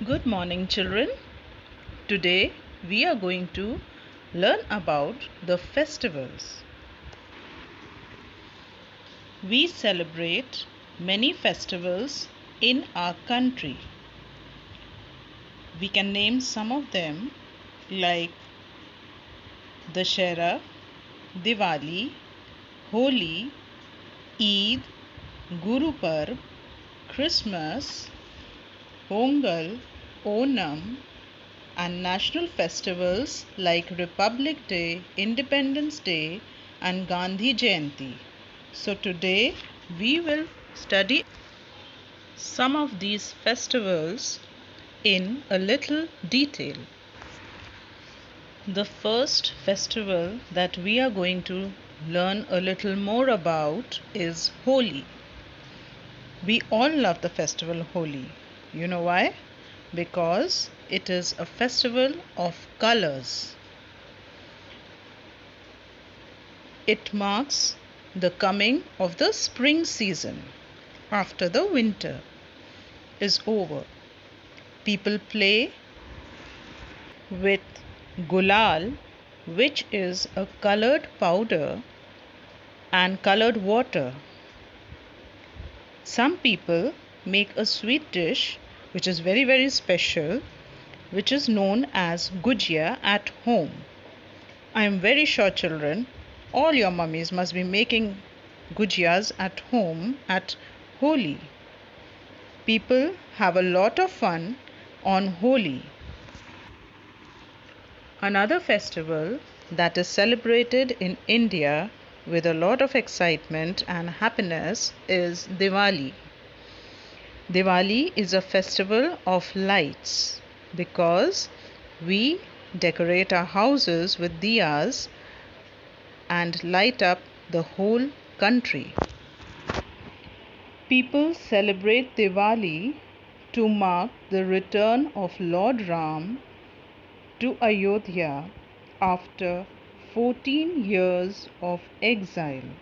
Good morning, children. Today we are going to learn about the festivals. We celebrate many festivals in our country. We can name some of them like Dashera, Diwali, Holi, Eid, Guru Parv, Christmas, Pongal, Onam, and national festivals like Republic Day, Independence Day, and Gandhi Jayanti. So, today we will study some of these festivals in a little detail. The first festival that we are going to learn a little more about is Holi. We all love the festival Holi. You know why? Because it is a festival of colors. It marks the coming of the spring season after the winter is over. People play with gulal, which is a colored powder, and colored water. Some people make a sweet dish which is very special, which is known as gujia at home. I am very sure, children, all your mummies must be making gujias at home at Holi. People have a lot of fun on Holi. Another festival that is celebrated in India with a lot of excitement and happiness is Diwali. Diwali is a festival of lights because we decorate our houses with diyas and light up the whole country. People celebrate Diwali to mark the return of Lord Ram to Ayodhya after 14 years of exile.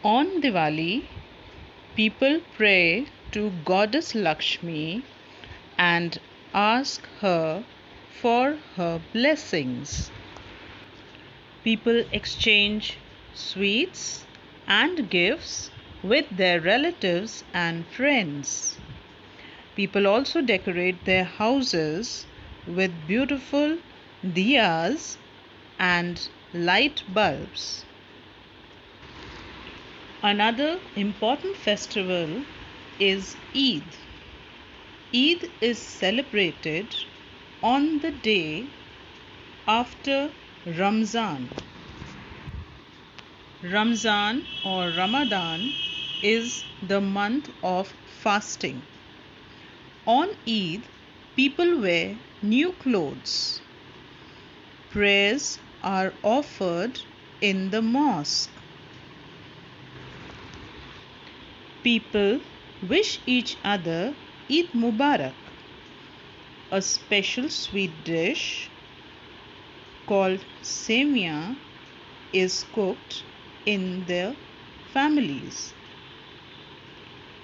On Diwali, people pray to Goddess Lakshmi and ask her for her blessings. People exchange sweets and gifts with their relatives and friends. People also decorate their houses with beautiful diyas and light bulbs. Another important festival is Eid. Eid is celebrated on the day after Ramzan. Ramzan or Ramadan is the month of fasting. On Eid, people wear new clothes. Prayers are offered in the mosque. People wish each other Eid Mubarak. A special sweet dish called Semia is cooked in their families.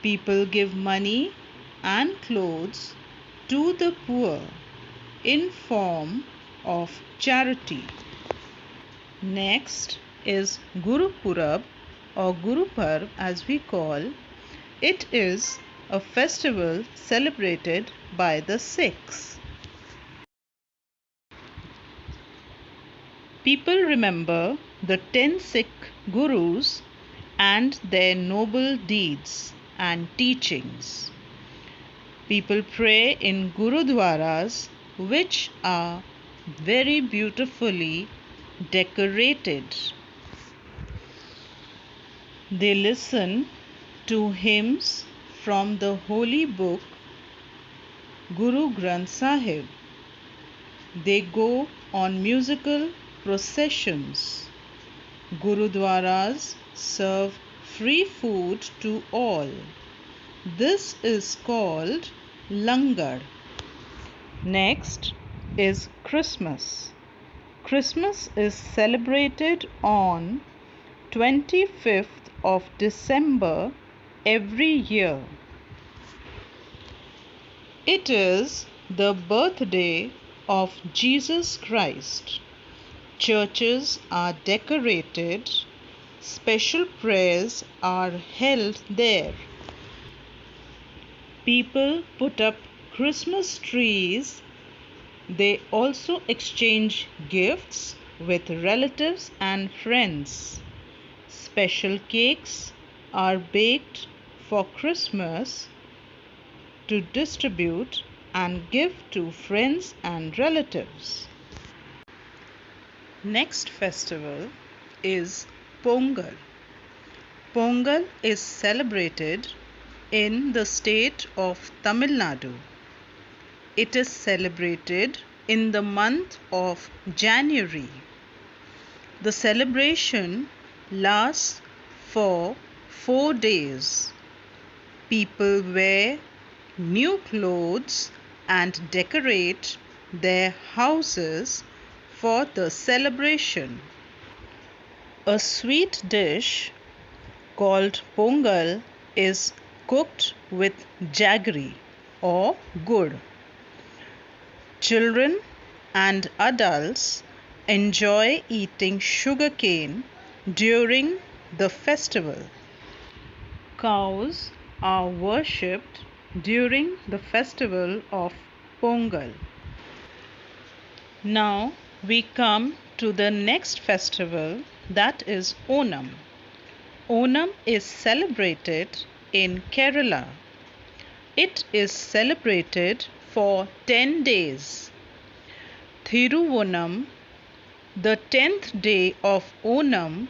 People give money and clothes to the poor in form of charity. Next is Guru Purab or Guru Parv as we call. It is a festival celebrated by the Sikhs. People remember the 10 Sikh Gurus and their noble deeds and teachings. People pray in Gurudwaras, which are very beautifully decorated. They listen to hymns from the holy book Guru Granth Sahib. They go on musical processions. Gurudwaras serve free food to all. This is called langar. Next is Christmas. Christmas is celebrated on 25th of December every year. It is the birthday of Jesus Christ. Churches are decorated, special prayers are held there. People put up Christmas trees. They also exchange gifts with relatives and friends. Special cakes are baked for Christmas to distribute and give to friends and relatives. Next festival is Pongal. Pongal is celebrated in the state of Tamil Nadu. It is celebrated in the month of January. The celebration lasts for 4 days. People wear new clothes and decorate their houses for the celebration. A sweet dish called Pongal is cooked with jaggery or gur. Children and adults enjoy eating sugarcane during the festival. Cows are worshipped during the festival of Pongal. Now we come to the next festival, that is Onam. Onam is celebrated in Kerala. It is celebrated for 10 days. Thiruvonam, the 10th day of Onam,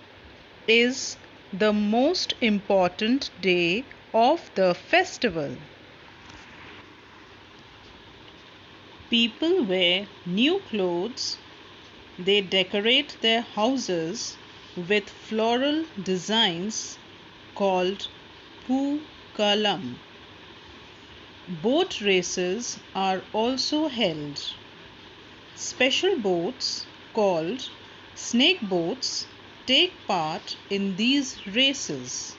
is the most important day of the festival. People wear new clothes. They decorate their houses with floral designs called Pookalam. Boat races are also held. Special boats called snake boats take part in these races.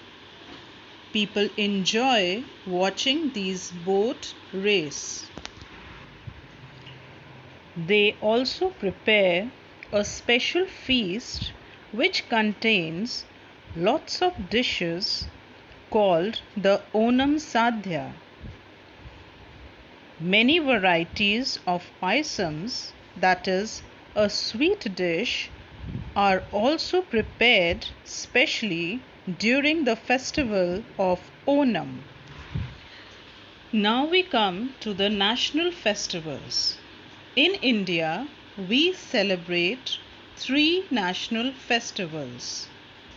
People enjoy watching these boat race. They also prepare a special feast which contains lots of dishes called the Onam Sadhya. Many varieties of payasams, that is, a sweet dish, are also prepared specially during the festival of Onam. Now we come to the national festivals. In India, we celebrate 3 national festivals,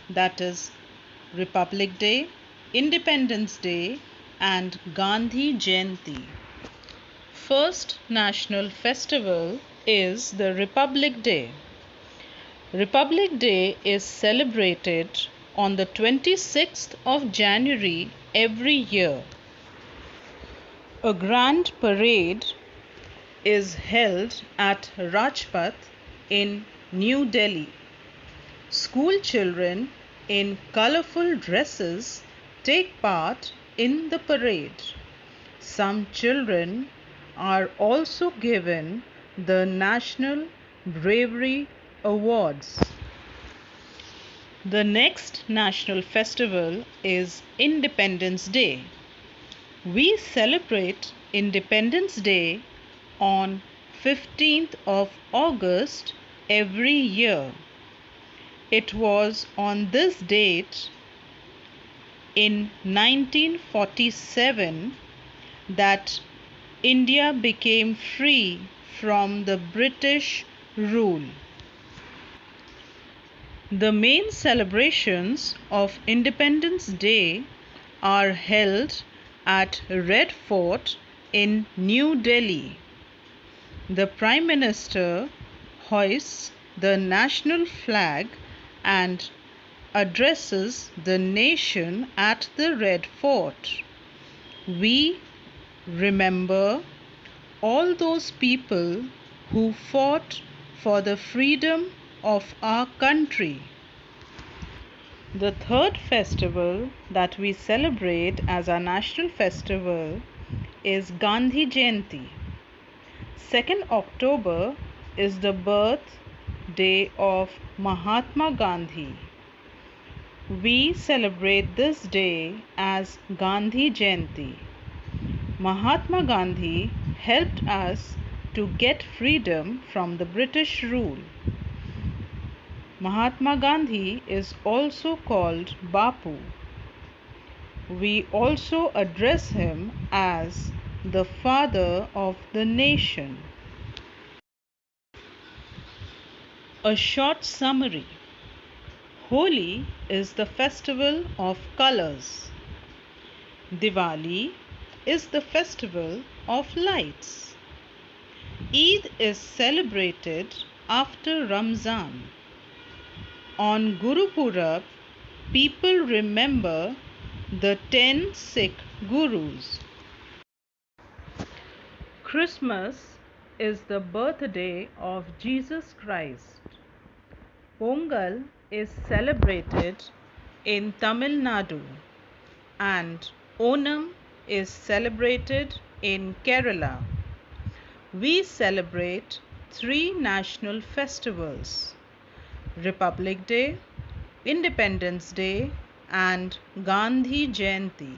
that is, Republic Day, Independence Day, and Gandhi Jayanti. First national festival is the Republic Day. Republic Day is celebrated on the 26th of January every year. A grand parade is held at Rajpath in New Delhi. School children in colorful dresses take part in the parade. Some children are also given the National Bravery Awards. The next national festival is Independence Day. We celebrate Independence Day on 15th of August every year. It was on this date in 1947 that India became free from the British rule. The main celebrations of Independence Day are held at Red Fort in New Delhi. The Prime Minister hoists the national flag and addresses the nation at the Red Fort. We remember all those people who fought for the freedom of our country. The third festival that we celebrate as our national festival is Gandhi Jayanti. 2nd October is the birth day of Mahatma Gandhi. We celebrate this day as Gandhi Jayanti. Mahatma Gandhi helped us to get freedom from the British rule. Mahatma Gandhi is also called Bapu. We also address him as the father of the nation. A short summary. Holi is the festival of colors. Diwali is the festival of lights. Eid is celebrated after Ramzan. On Guru Purab, people remember the 10 Sikh Gurus. Christmas is the birthday of Jesus Christ. Pongal is celebrated in Tamil Nadu and Onam is celebrated in Kerala. We celebrate three national festivals: Republic Day, Independence Day, and Gandhi Jayanti.